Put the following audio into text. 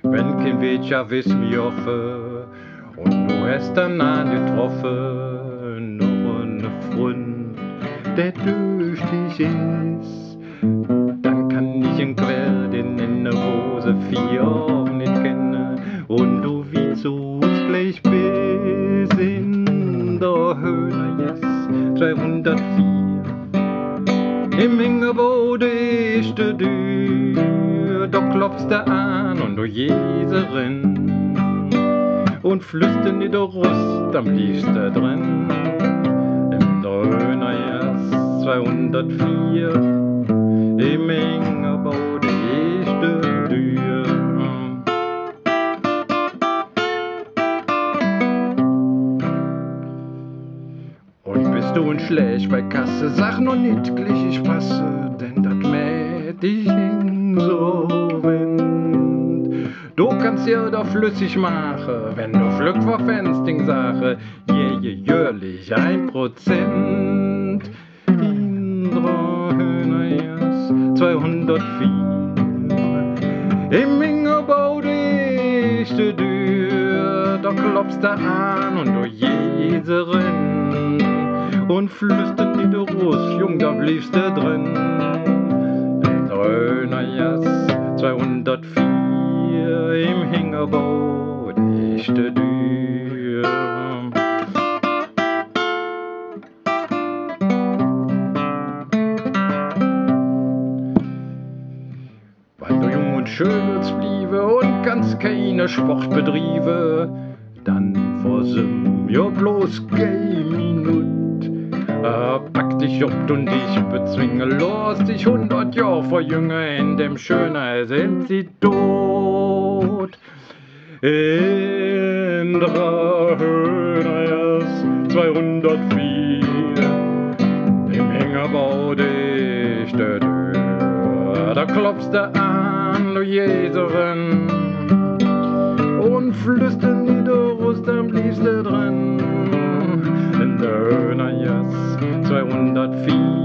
wenn kein Weg ja wiss mi hoffe, und du hast dann angetroffen, noch ne Freund, der durch dich ist, dann kann ich ihn quer in der Hose 4 auch nicht kennen, und du wie zu uns gleich bist in der Höhle, yes, 204. Im Hingebode ist die Tür, da klopfst du an und du Jeserin und flüstern in der Rust, am liebsten drin. Im Dröhner erst 204, im Hingebode ist die Tür. Und bist du ein Schlecht bei Kasse, sag noch nicht gleich ich passe, denn dat mäht dich in so Wind. Du kannst ja da flüssig machen, wenn du Glück verfängst, Ding Sache, jährlich 1%. In 204, im Ingebau ist die Tür, da klopfst du an und du Jeserin und flüstert in der Russ, Jung, da bliebst du drin. Im Dröhnerjas 204, im Hingebau ist die Tür. Weil du jung und schön willst bliebe und kannst keine Sport betriebe, dann versimm ja bloß keine Minute. Pack dich ob und dich bezwinge los, dich 100 Jahre verjünge, in dem Schöner sind sie tot. In der Höhe 204, im Hingebau dicht der Tür, da klopfst du an, du Jeserin, und flüstern in der Rust, am liebsten drin. In der Höhnerjas 204.